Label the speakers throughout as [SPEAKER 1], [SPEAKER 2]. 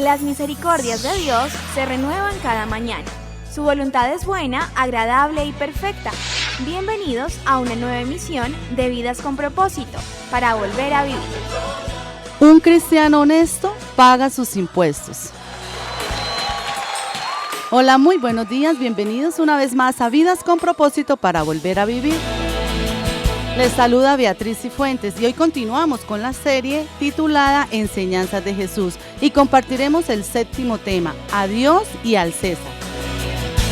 [SPEAKER 1] Las misericordias de Dios se renuevan cada mañana. Su voluntad es buena, agradable y perfecta. Bienvenidos a una nueva emisión de Vidas con Propósito, para volver a vivir.
[SPEAKER 2] Un cristiano honesto paga sus impuestos. Hola, muy buenos días, bienvenidos una vez más a Vidas con Propósito para volver a vivir. Les saluda Beatriz Cifuentes y hoy continuamos con la serie titulada Enseñanzas de Jesús y compartiremos el séptimo tema, a Dios y al César.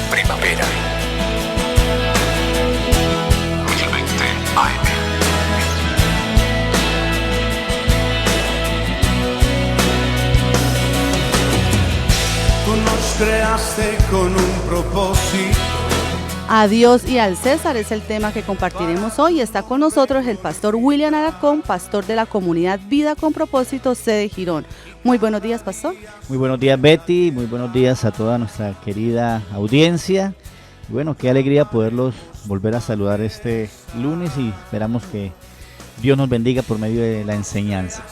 [SPEAKER 3] Primavera 1020 AM.
[SPEAKER 4] Tú nos creaste con un propósito.
[SPEAKER 2] A Dios y al César es el tema que compartiremos hoy. Está con nosotros el pastor William Alarcón, pastor de la comunidad Vida con Propósito, sede Girón. Muy buenos días, pastor.
[SPEAKER 5] Muy buenos días, Betty. Muy buenos días a toda nuestra querida audiencia. Y bueno, qué alegría poderlos volver a saludar este lunes y esperamos que Dios nos bendiga por medio de la enseñanza.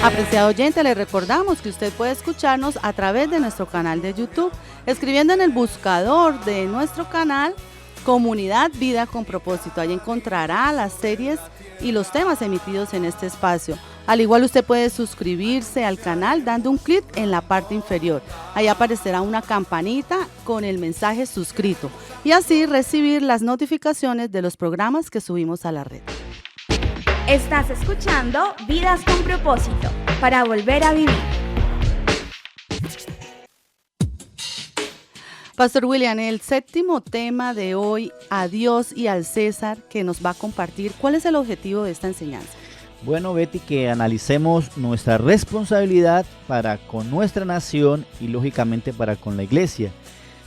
[SPEAKER 2] Apreciado oyente, le recordamos que usted puede escucharnos a través de nuestro canal de YouTube, escribiendo en el buscador de nuestro canal Comunidad Vida con Propósito. Ahí encontrará las series y los temas emitidos en este espacio. Al igual, usted puede suscribirse al canal dando un clic en la parte inferior. Ahí aparecerá una campanita con el mensaje suscrito y así recibir las notificaciones de los programas que subimos a la red.
[SPEAKER 1] Estás escuchando Vidas con Propósito, para volver a vivir.
[SPEAKER 2] Pastor William, el séptimo tema de hoy, a Dios y al César, que nos va a compartir, ¿cuál es el objetivo de esta enseñanza?
[SPEAKER 5] Bueno, Betty, que analicemos nuestra responsabilidad para con nuestra nación y lógicamente para con la iglesia.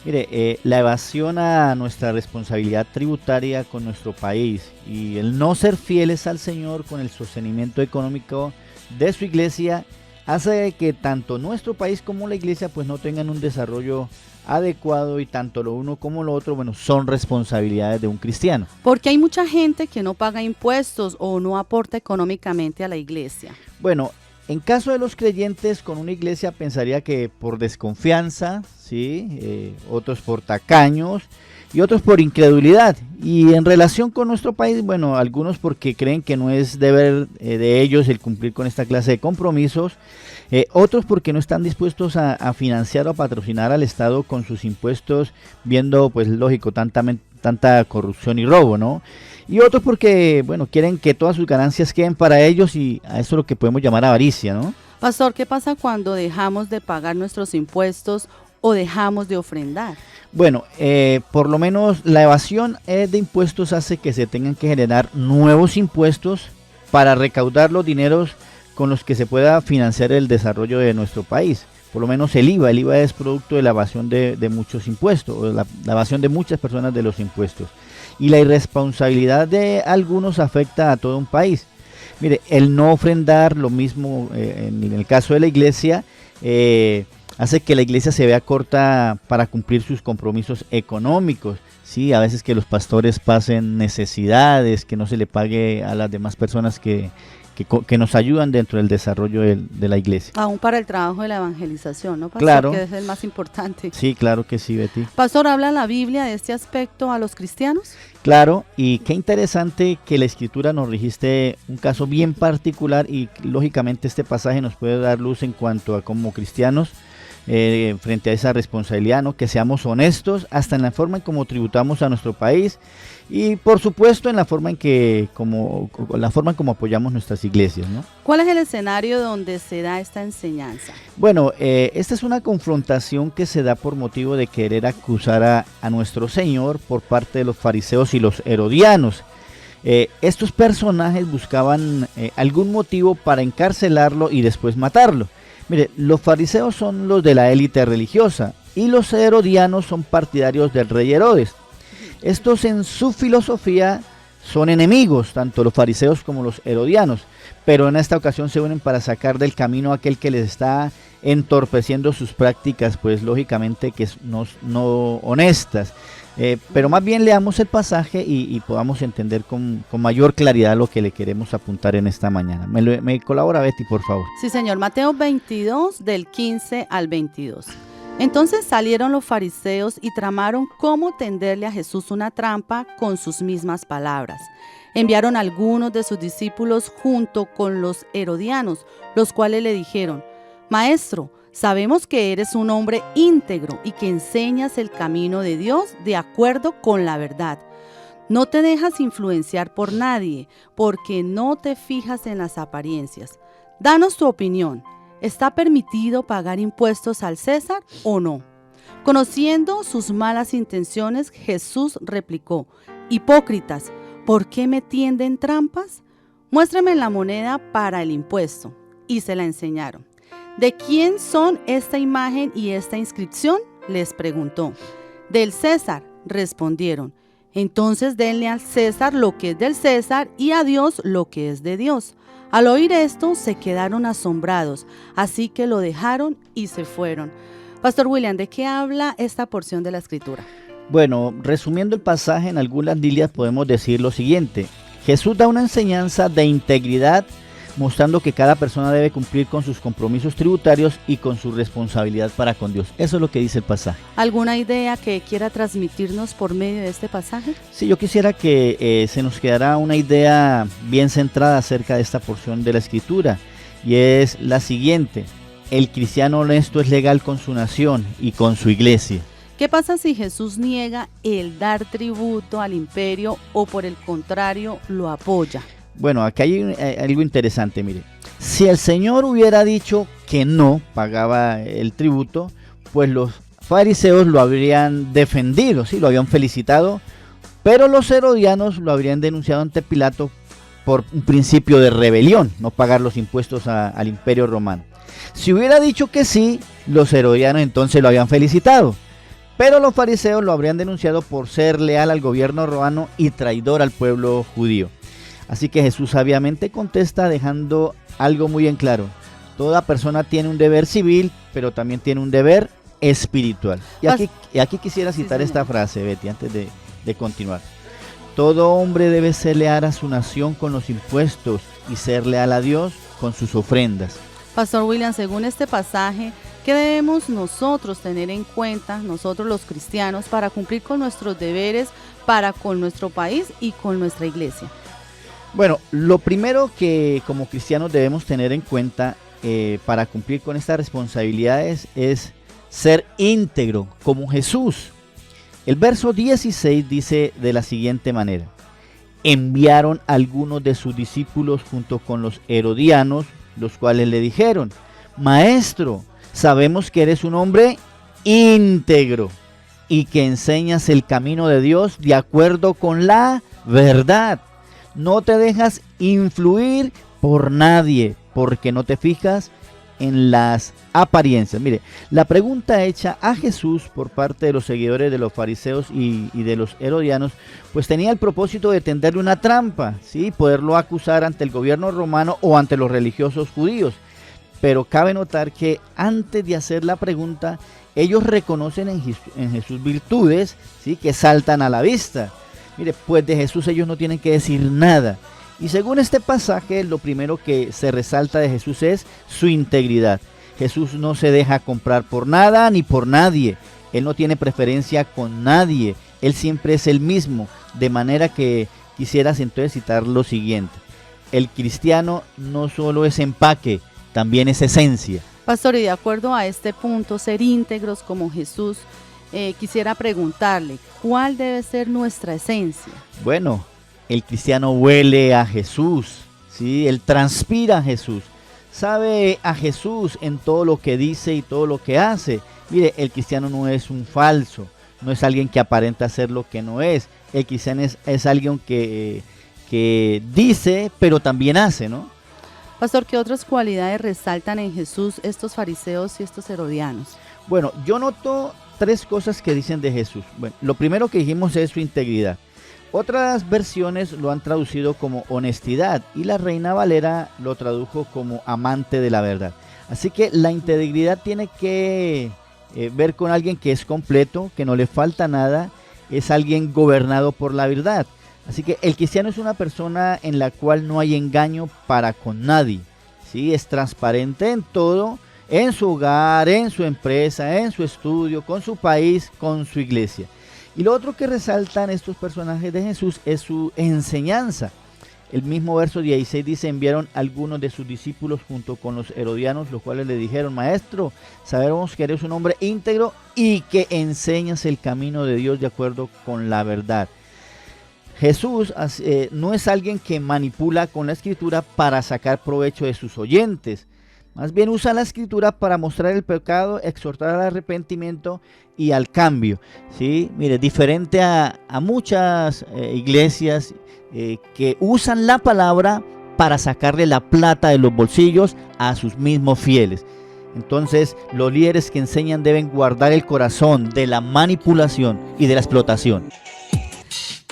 [SPEAKER 5] Mire, la evasión a nuestra responsabilidad tributaria con nuestro país y el no ser fieles al Señor con el sostenimiento económico de su iglesia hace que tanto nuestro país como la iglesia pues no tengan un desarrollo adecuado, y tanto lo uno como lo otro, bueno, son responsabilidades de un cristiano.
[SPEAKER 2] Porque hay mucha gente que no paga impuestos o no aporta económicamente a la iglesia.
[SPEAKER 5] Bueno, en caso de los creyentes con una iglesia pensaría que por desconfianza, ¿sí? Otros por tacaños y otros por incredulidad. Y en relación con nuestro país, bueno, algunos porque creen que no es deber de ellos el cumplir con esta clase de compromisos, otros porque no están dispuestos a financiar o a patrocinar al Estado con sus impuestos, viendo, pues lógico, tanta corrupción y robo, ¿no? Y otros porque, bueno, quieren que todas sus ganancias queden para ellos, y a eso es lo que podemos llamar avaricia, ¿no?
[SPEAKER 2] Pastor, ¿qué pasa cuando dejamos de pagar nuestros impuestos o dejamos de ofrendar?
[SPEAKER 5] Bueno, por lo menos la evasión de impuestos hace que se tengan que generar nuevos impuestos para recaudar los dineros con los que se pueda financiar el desarrollo de nuestro país. Por lo menos el IVA es producto de la evasión de muchos impuestos, o la evasión de muchas personas de los impuestos. Y la irresponsabilidad de algunos afecta a todo un país. Mire, el no ofrendar, lo mismo en el caso de la iglesia, hace que la iglesia se vea corta para cumplir sus compromisos económicos. Sí, a veces que los pastores pasen necesidades, que no se le pague a las demás personas que nos ayudan dentro del desarrollo de la iglesia.
[SPEAKER 2] Aún para el trabajo de la evangelización, ¿no, pastor?
[SPEAKER 5] Claro.
[SPEAKER 2] Que es el más importante.
[SPEAKER 5] Sí, claro que sí, Betty.
[SPEAKER 2] Pastor, ¿habla la Biblia de este aspecto a los cristianos?
[SPEAKER 5] Claro, y qué interesante que la Escritura nos registre un caso bien particular, y lógicamente este pasaje nos puede dar luz en cuanto a como cristianos, frente a esa responsabilidad, ¿no? Que seamos honestos hasta en la forma en cómo tributamos a nuestro país, y por supuesto en la forma en como apoyamos nuestras iglesias, ¿no?
[SPEAKER 2] ¿Cuál es el escenario donde se da esta enseñanza?
[SPEAKER 5] Bueno, esta es una confrontación que se da por motivo de querer acusar a nuestro Señor por parte de los fariseos y los herodianos. Estos personajes buscaban algún motivo para encarcelarlo y después matarlo. Mire, los fariseos son los de la élite religiosa y los herodianos son partidarios del rey Herodes. Estos en su filosofía son enemigos, tanto los fariseos como los herodianos, pero en esta ocasión se unen para sacar del camino a aquel que les está entorpeciendo sus prácticas, pues lógicamente que no honestas. Pero más bien leamos el pasaje y podamos entender con mayor claridad lo que le queremos apuntar en esta mañana. Me colabora Betty, por favor.
[SPEAKER 2] Sí, señor. Mateo 22, del 15 al 22. Entonces salieron los fariseos y tramaron cómo tenderle a Jesús una trampa con sus mismas palabras. Enviaron a algunos de sus discípulos junto con los herodianos, los cuales le dijeron: Maestro, sabemos que eres un hombre íntegro y que enseñas el camino de Dios de acuerdo con la verdad. No te dejas influenciar por nadie, porque no te fijas en las apariencias. Danos tu opinión. ¿Está permitido pagar impuestos al César o no? Conociendo sus malas intenciones, Jesús replicó: Hipócritas, ¿por qué me tienden trampas? Muéstrame la moneda para el impuesto. Y se la enseñaron. ¿De quién son esta imagen y esta inscripción?, les preguntó. Del César, respondieron. Entonces denle al César lo que es del César y a Dios lo que es de Dios. Al oír esto se quedaron asombrados, así que lo dejaron y se fueron. Pastor William, ¿de qué habla esta porción de la Escritura?
[SPEAKER 5] Bueno, resumiendo el pasaje en algunas líneas podemos decir lo siguiente. Jesús da una enseñanza de integridad, mostrando que cada persona debe cumplir con sus compromisos tributarios y con su responsabilidad para con Dios. Eso es lo que dice el pasaje.
[SPEAKER 2] ¿Alguna idea que quiera transmitirnos por medio de este pasaje?
[SPEAKER 5] Sí, yo quisiera que se nos quedara una idea bien centrada acerca de esta porción de la Escritura, y es la siguiente: el cristiano honesto es legal con su nación y con su iglesia.
[SPEAKER 2] ¿Qué pasa si Jesús niega el dar tributo al imperio o por el contrario lo apoya?
[SPEAKER 5] Bueno, aquí hay algo interesante, mire. Si el Señor hubiera dicho que no pagaba el tributo, pues los fariseos lo habrían defendido, ¿sí? Lo habían felicitado, pero los herodianos lo habrían denunciado ante Pilato por un principio de rebelión, no pagar los impuestos al imperio romano. Si hubiera dicho que sí, los herodianos entonces lo habían felicitado, pero los fariseos lo habrían denunciado por ser leal al gobierno romano y traidor al pueblo judío. Así que Jesús sabiamente contesta dejando algo muy en claro: toda persona tiene un deber civil, pero también tiene un deber espiritual. Y aquí quisiera citar esta frase, Betty, antes de continuar. Todo hombre debe ser leal a su nación con los impuestos y ser leal a Dios con sus ofrendas.
[SPEAKER 2] Pastor William, según este pasaje, ¿qué debemos nosotros tener en cuenta, nosotros los cristianos, para cumplir con nuestros deberes para con nuestro país y con nuestra iglesia?
[SPEAKER 5] Bueno, lo primero que como cristianos debemos tener en cuenta para cumplir con estas responsabilidades es ser íntegro como Jesús. El verso 16 dice de la siguiente manera: enviaron algunos de sus discípulos junto con los herodianos, los cuales le dijeron: Maestro, sabemos que eres un hombre íntegro y que enseñas el camino de Dios de acuerdo con la verdad. No te dejas influir por nadie, porque no te fijas en las apariencias. Mire, la pregunta hecha a Jesús por parte de los seguidores de los fariseos y de los herodianos, pues tenía el propósito de tenderle una trampa, ¿sí? Poderlo acusar ante el gobierno romano o ante los religiosos judíos. Pero cabe notar que antes de hacer la pregunta, ellos reconocen en Jesús virtudes, ¿sí?, que saltan a la vista. Mire, pues de Jesús ellos no tienen que decir nada. Y según este pasaje, lo primero que se resalta de Jesús es su integridad. Jesús no se deja comprar por nada ni por nadie. Él no tiene preferencia con nadie. Él siempre es el mismo. De manera que quisieras entonces citar lo siguiente: el cristiano no solo es empaque, también es esencia.
[SPEAKER 2] Pastor, y de acuerdo a este punto, ser íntegros como Jesús, quisiera preguntarle, ¿cuál debe ser nuestra esencia?
[SPEAKER 5] Bueno, el cristiano huele a Jesús, ¿sí? Él transpira a Jesús, sabe a Jesús en todo lo que dice y todo lo que hace. Mire, el cristiano no es un falso, no es alguien que aparenta ser lo que no es. El cristiano es alguien que dice, pero también hace, ¿no?
[SPEAKER 2] Pastor, ¿qué otras cualidades resaltan en Jesús estos fariseos y estos herodianos?
[SPEAKER 5] Bueno, yo noto tres cosas que dicen de Jesús. Bueno, lo primero que dijimos es su integridad. Otras versiones lo han traducido como honestidad y la Reina Valera lo tradujo como amante de la verdad. Así que la integridad tiene que ver con alguien que es completo, que no le falta nada es alguien gobernado por la verdad. Así que el cristiano es una persona en la cual no hay engaño para con nadie, ¿sí? Es transparente en todo, en su hogar, en su empresa, en su estudio, con su país, con su iglesia. Y lo otro que resaltan estos personajes de Jesús es su enseñanza. El mismo verso 16 dice: enviaron algunos de sus discípulos junto con los herodianos, los cuales le dijeron: Maestro, sabemos que eres un hombre íntegro y que enseñas el camino de Dios de acuerdo con la verdad. Jesús no es alguien que manipula con la escritura para sacar provecho de sus oyentes. Más bien usa la escritura para mostrar el pecado, exhortar al arrepentimiento y al cambio, ¿sí? Mire, diferente a muchas iglesias que usan la palabra para sacarle la plata de los bolsillos a sus mismos fieles. Entonces, los líderes que enseñan deben guardar el corazón de la manipulación y de la explotación.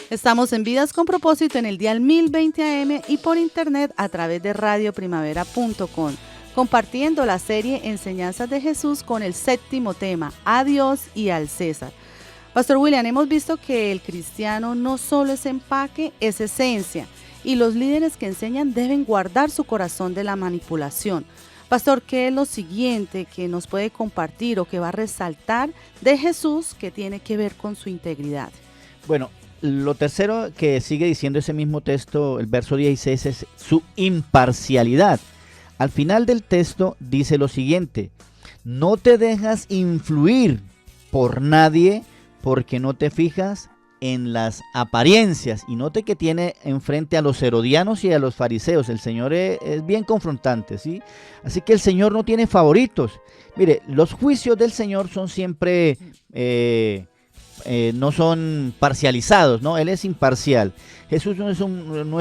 [SPEAKER 2] Estamos en Vidas con Propósito en el dial 1020 AM y por internet a través de radioprimavera.com, compartiendo la serie Enseñanzas de Jesús con el 7º tema, a Dios y al César. Pastor William, hemos visto que el cristiano no solo es empaque, es esencia, y los líderes que enseñan deben guardar su corazón de la manipulación. Pastor, ¿qué es lo siguiente que nos puede compartir o que va a resaltar de Jesús que tiene que ver con su integridad?
[SPEAKER 5] Bueno, lo tercero que sigue diciendo ese mismo texto, el verso 16, es su imparcialidad. Al final del texto dice lo siguiente: no te dejas influir por nadie porque no te fijas en las apariencias. Y note que tiene enfrente a los herodianos y a los fariseos. El Señor es bien confrontante, ¿sí? Así que el Señor no tiene favoritos. Mire, los juicios del Señor son siempre, no son parcializados, ¿no? Él es imparcial. Jesús no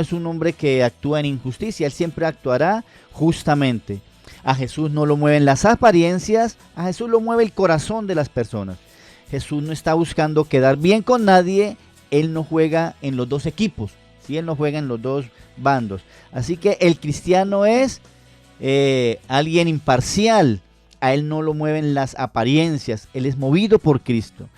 [SPEAKER 5] es un hombre que actúa en injusticia, Él siempre actuará justamente. A Jesús no lo mueven las apariencias, a Jesús lo mueve el corazón de las personas. Jesús no está buscando quedar bien con nadie, Él no juega en los dos equipos, ¿sí? Él no juega en los dos bandos. Así que el cristiano es alguien imparcial, a Él no lo mueven las apariencias, Él es movido por Cristo.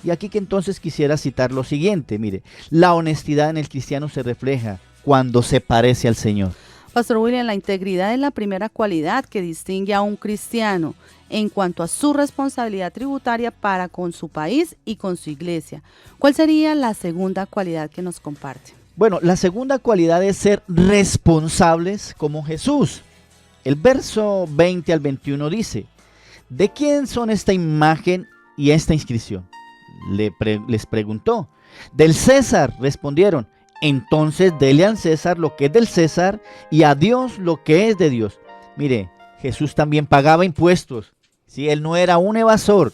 [SPEAKER 5] Y aquí que entonces quisiera citar lo siguiente, mire, la honestidad en el cristiano se refleja cuando se parece al Señor.
[SPEAKER 2] Pastor William, la integridad es la primera cualidad que distingue a un cristiano en cuanto a su responsabilidad tributaria para con su país y con su iglesia. ¿Cuál sería la segunda cualidad que nos comparte?
[SPEAKER 5] Bueno, la segunda cualidad es ser responsables como Jesús. El verso 20 al 21 dice: ¿de quién son esta imagen y esta inscripción? Les preguntó. Del César, respondieron. Entonces dele al César lo que es del César y a Dios lo que es de Dios. Mire, Jesús también pagaba impuestos, ¿sí? Él no era un evasor,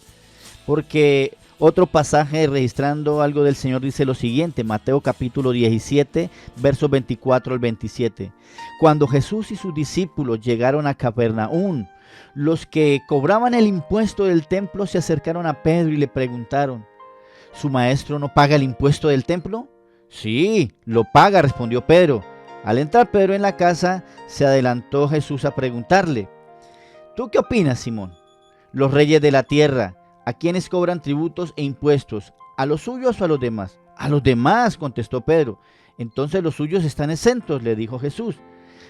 [SPEAKER 5] porque otro pasaje registrando algo del Señor dice lo siguiente, Mateo capítulo 17, versos 24 al 27. Cuando Jesús y sus discípulos llegaron a Capernaum, los que cobraban el impuesto del templo se acercaron a Pedro y le preguntaron: ¿su maestro no paga el impuesto del templo? Sí, lo paga, respondió Pedro. Al entrar Pedro en la casa, se adelantó Jesús a preguntarle: ¿tú qué opinas, Simón? Los reyes de la tierra, ¿a quiénes cobran tributos e impuestos? ¿A los suyos o a los demás? A los demás, contestó Pedro. Entonces los suyos están exentos, le dijo Jesús.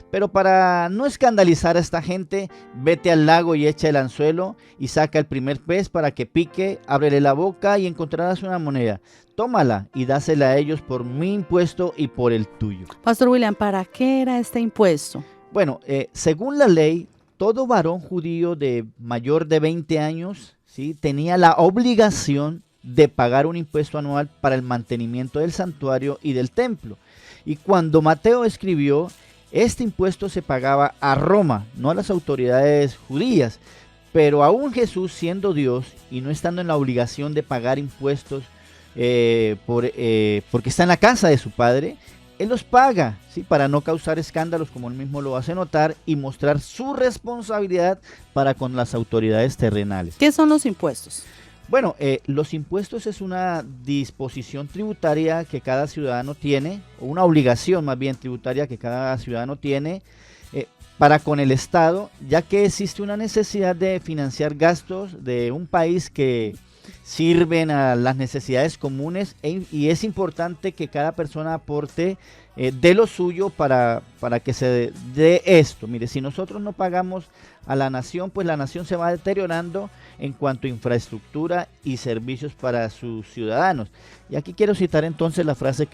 [SPEAKER 5] Pero para no escandalizar a esta gente, vete al lago y echa el anzuelo y saca el primer pez para que pique, ábrele la boca y encontrarás una moneda. Tómala y dásela a ellos por mi impuesto y por el tuyo.
[SPEAKER 2] Pastor William, ¿para qué era este impuesto?
[SPEAKER 5] Bueno, según la ley, todo varón judío de mayor de 20 años, ¿sí?, tenía la obligación de pagar un impuesto anual para el mantenimiento del santuario y del templo. Y cuando Mateo escribió, este impuesto se pagaba a Roma, no a las autoridades judías. Pero aún Jesús, siendo Dios y no estando en la obligación de pagar impuestos porque está en la casa de su Padre, Él los paga, ¿sí?, para no causar escándalos, como Él mismo lo hace notar, y mostrar su responsabilidad para con las autoridades terrenales.
[SPEAKER 2] ¿Qué son los impuestos?
[SPEAKER 5] Bueno, los impuestos es una disposición tributaria que cada ciudadano tiene, o una obligación más bien tributaria que cada ciudadano tiene para con el Estado, ya que existe una necesidad de financiar gastos de un país que sirven a las necesidades comunes y es importante que cada persona aporte de lo suyo para que se dé esto. Mire, si nosotros no pagamos a la nación, pues la nación se va deteriorando en cuanto a infraestructura y servicios para sus ciudadanos. Y aquí quiero citar entonces la frase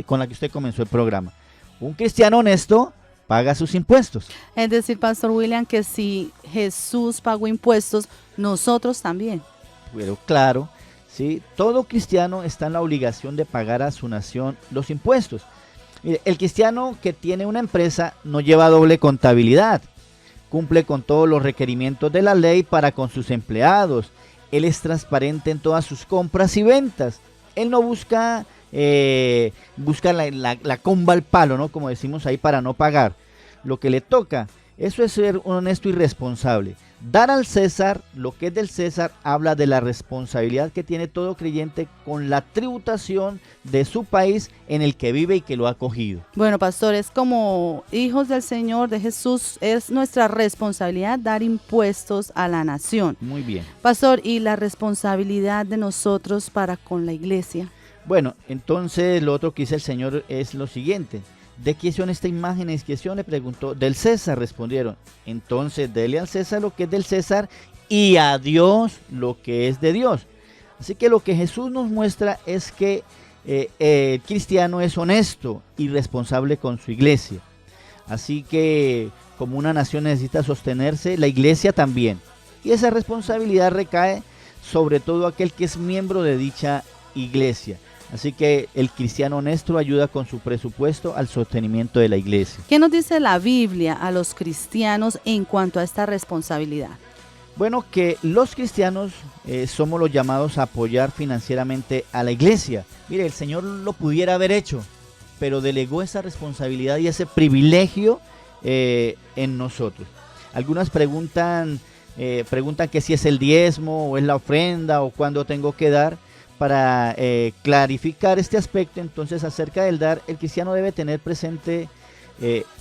[SPEAKER 5] con la que usted comenzó el programa. Un cristiano honesto paga sus impuestos.
[SPEAKER 2] Es decir, Pastor William, que si Jesús pagó impuestos, nosotros también.
[SPEAKER 5] Pero claro, ¿sí? Todo cristiano está en la obligación de pagar a su nación los impuestos. Mire, el cristiano que tiene una empresa no lleva doble contabilidad, cumple con todos los requerimientos de la ley para con sus empleados, él es transparente en todas sus compras y ventas, él no busca la comba al palo, ¿no? Como decimos ahí, para no pagar. Lo que le toca, eso es ser honesto y responsable. Dar al César lo que es del César habla de la responsabilidad que tiene todo creyente con la tributación de su país en el que vive y que lo ha acogido.
[SPEAKER 2] Bueno, pastores, como hijos del Señor, de Jesús, es nuestra responsabilidad dar impuestos a la nación.
[SPEAKER 5] Muy bien.
[SPEAKER 2] Pastor, ¿y la responsabilidad de nosotros para con la iglesia?
[SPEAKER 5] Bueno, entonces lo otro que dice el Señor es lo siguiente. ¿De qué son esta imagen e inscripción? Le preguntó. Del César, respondieron. Entonces, dele al César lo que es del César y a Dios lo que es de Dios. Así que lo que Jesús nos muestra es que el cristiano es honesto y responsable con su iglesia. Así que como una nación necesita sostenerse, la iglesia también. Y esa responsabilidad recae sobre todo aquel que es miembro de dicha iglesia. Así que el cristiano honesto ayuda con su presupuesto al sostenimiento de la iglesia.
[SPEAKER 2] ¿Qué nos dice la Biblia a los cristianos en cuanto a esta responsabilidad?
[SPEAKER 5] Bueno, que los cristianos somos los llamados a apoyar financieramente a la iglesia. Mire, el Señor lo pudiera haber hecho, pero delegó esa responsabilidad y ese privilegio en nosotros. Algunas preguntan que si es el diezmo o es la ofrenda o cuándo tengo que dar. Para clarificar este aspecto, entonces, acerca del dar, el cristiano debe tener presente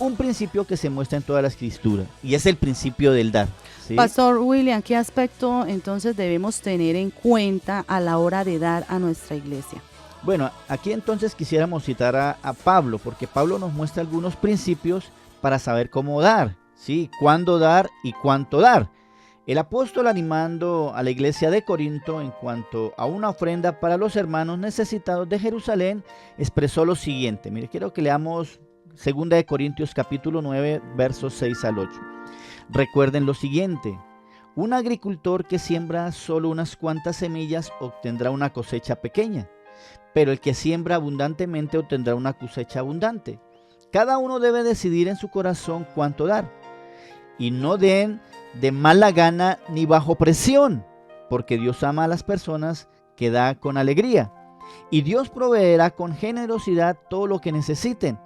[SPEAKER 5] un principio que se muestra en toda la Escritura, y es el principio del dar, ¿sí?
[SPEAKER 2] Pastor William, ¿qué aspecto entonces debemos tener en cuenta a la hora de dar a nuestra iglesia?
[SPEAKER 5] Bueno, aquí entonces quisiéramos citar a Pablo, porque Pablo nos muestra algunos principios para saber cómo dar, ¿sí? Cuándo dar y cuánto dar. El apóstol, animando a la iglesia de Corinto en cuanto a una ofrenda para los hermanos necesitados de Jerusalén, expresó lo siguiente. Mire, quiero que leamos 2 Corintios capítulo 9, versos 6 al 8. Recuerden lo siguiente: un agricultor que siembra solo unas cuantas semillas obtendrá una cosecha pequeña, pero el que siembra abundantemente obtendrá una cosecha abundante. Cada uno debe decidir en su corazón cuánto dar, y no den de mala gana ni bajo presión, porque Dios ama a las personas que da con alegría, y Dios proveerá con generosidad todo lo que necesiten.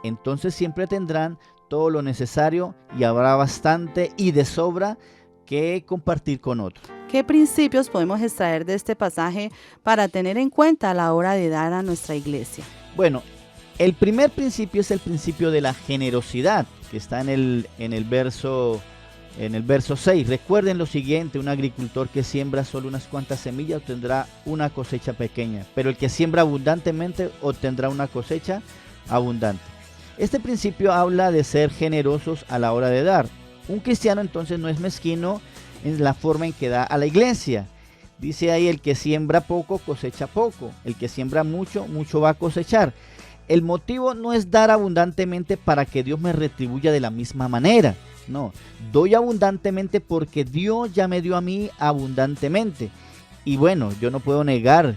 [SPEAKER 5] Entonces siempre tendrán todo lo necesario y habrá bastante y de sobra que compartir con otros.
[SPEAKER 2] ¿Qué principios podemos extraer de este pasaje para tener en cuenta a la hora de dar a nuestra iglesia?
[SPEAKER 5] Bueno, el primer principio es el principio de la generosidad, que está en el verso 6. Recuerden lo siguiente: un agricultor que siembra solo unas cuantas semillas obtendrá una cosecha pequeña, pero el que siembra abundantemente obtendrá una cosecha abundante. Este principio habla de ser generosos a la hora de dar. Un cristiano entonces no es mezquino en la forma en que da a la iglesia. Dice ahí: el que siembra poco cosecha poco, el que siembra mucho, mucho va a cosechar. El motivo no es dar abundantemente para que Dios me retribuya de la misma manera. No, doy abundantemente porque Dios ya me dio a mí abundantemente. Y bueno, yo no puedo negar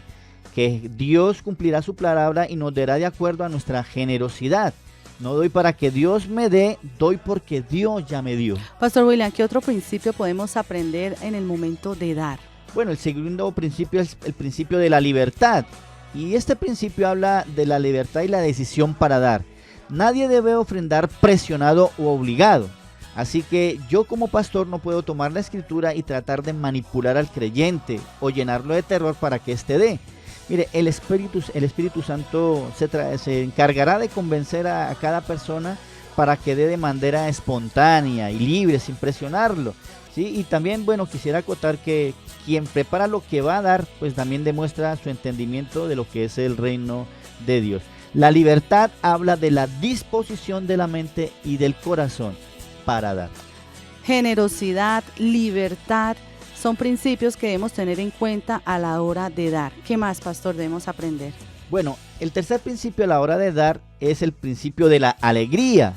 [SPEAKER 5] que Dios cumplirá su palabra y nos dará de acuerdo a nuestra generosidad. No doy para que Dios me dé, doy porque Dios ya me dio.
[SPEAKER 2] Pastor William, ¿qué otro principio podemos aprender en el momento de dar?
[SPEAKER 5] Bueno, el segundo principio es el principio de la libertad. Y este principio habla de la libertad y la decisión para dar. Nadie debe ofrendar presionado o obligado. Así que yo como pastor no puedo tomar la escritura y tratar de manipular al creyente o llenarlo de terror para que éste dé. Mire, el Espíritu Santo se encargará de convencer a cada persona para que dé de manera espontánea y libre, sin presionarlo, ¿sí? Y también, bueno, quisiera acotar que quien prepara lo que va a dar, pues también demuestra su entendimiento de lo que es el reino de Dios. La libertad habla de la disposición de la mente y del corazón para dar.
[SPEAKER 2] Generosidad, libertad, son principios que debemos tener en cuenta a la hora de dar. ¿Qué más, pastor, debemos aprender?
[SPEAKER 5] Bueno, el tercer principio a la hora de dar es el principio de la alegría.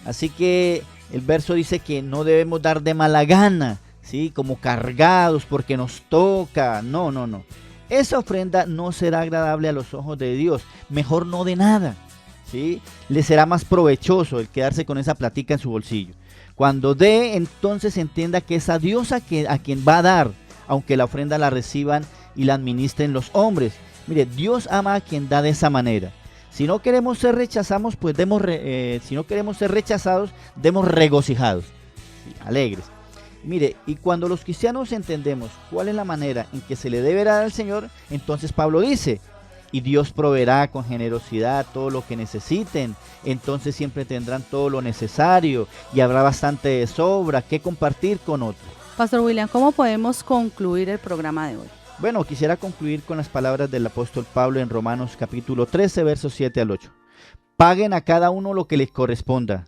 [SPEAKER 5] Así que el verso dice que no debemos dar de mala gana, ¿sí? Como cargados porque nos toca. No. Esa ofrenda no será agradable a los ojos de Dios. Mejor no de nada, ¿sí? Le será más provechoso el quedarse con esa platica en su bolsillo. Cuando dé, entonces entienda que es a Dios a quien va a dar, aunque la ofrenda la reciban y la administren los hombres. Mire, Dios ama a quien da de esa manera. Si no queremos ser rechazados, pues demos regocijados, ¿sí? Alegres. Mire, y cuando los cristianos entendemos cuál es la manera en que se le debe dar al Señor, entonces Pablo dice, y Dios proveerá con generosidad todo lo que necesiten, entonces siempre tendrán todo lo necesario y habrá bastante de sobra que compartir con otros.
[SPEAKER 2] Pastor William, ¿cómo podemos concluir el programa de hoy?
[SPEAKER 5] Bueno, quisiera concluir con las palabras del apóstol Pablo en Romanos capítulo 13, versos 7 al 8. Paguen a cada uno lo que les corresponda.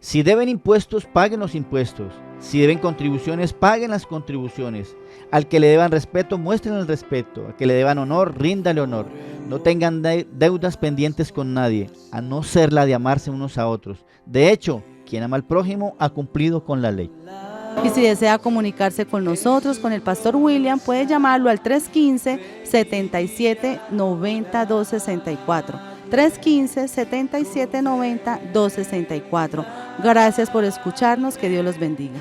[SPEAKER 5] Si deben impuestos, paguen los impuestos. Si deben contribuciones, paguen las contribuciones. Al que le deban respeto, muestren el respeto. Al que le deban honor, ríndale honor. No tengan deudas pendientes con nadie, a no ser la de amarse unos a otros. De hecho, quien ama al prójimo ha cumplido con la ley.
[SPEAKER 2] Y si desea comunicarse con nosotros, con el pastor William, puede llamarlo al 315-7790-264. 315-7790-264. Gracias por escucharnos, que Dios los bendiga.